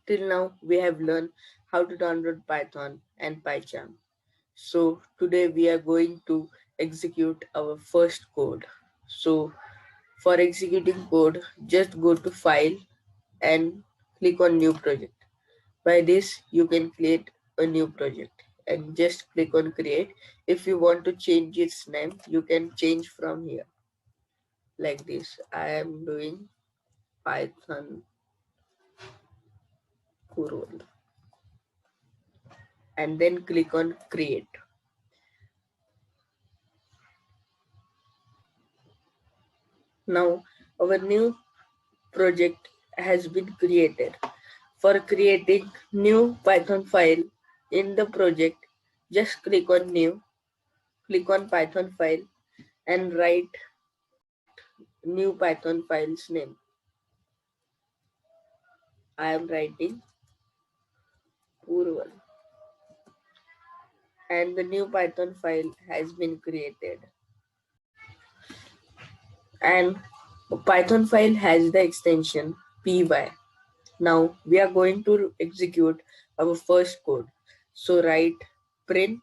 Till now, we have learned how to download Python and PyCharm. So today we are going to execute our first code. So for executing code, just go to File and click on New Project. By this, you can create a new project and just click on Create. If you want to change its name, you can change from here like this. I am doing Python Kurul and then click on Create. Now our new project has been created. For creating new Python file in the project, just click on New, click on Python file and write new Python file's name. I am writing Purval and the new Python file has been created. And Python file has the extension py. Now we are going to execute our first code. So write print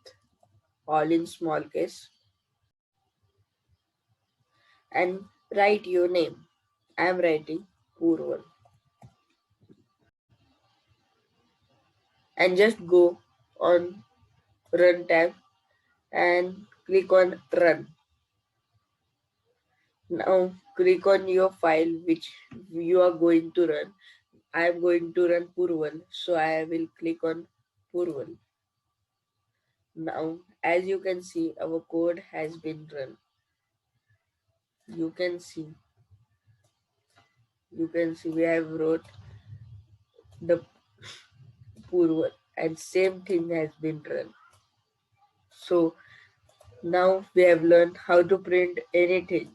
all in small case and write your name. I am writing Purval and just go on run tab and click on run. Now click on your file which you are going to run. I am going to run Purval, so I will click on Purval. Now as you can see our code has been run. You can see we have wrote the Purval and same thing has been run. So now we have learned how to print anything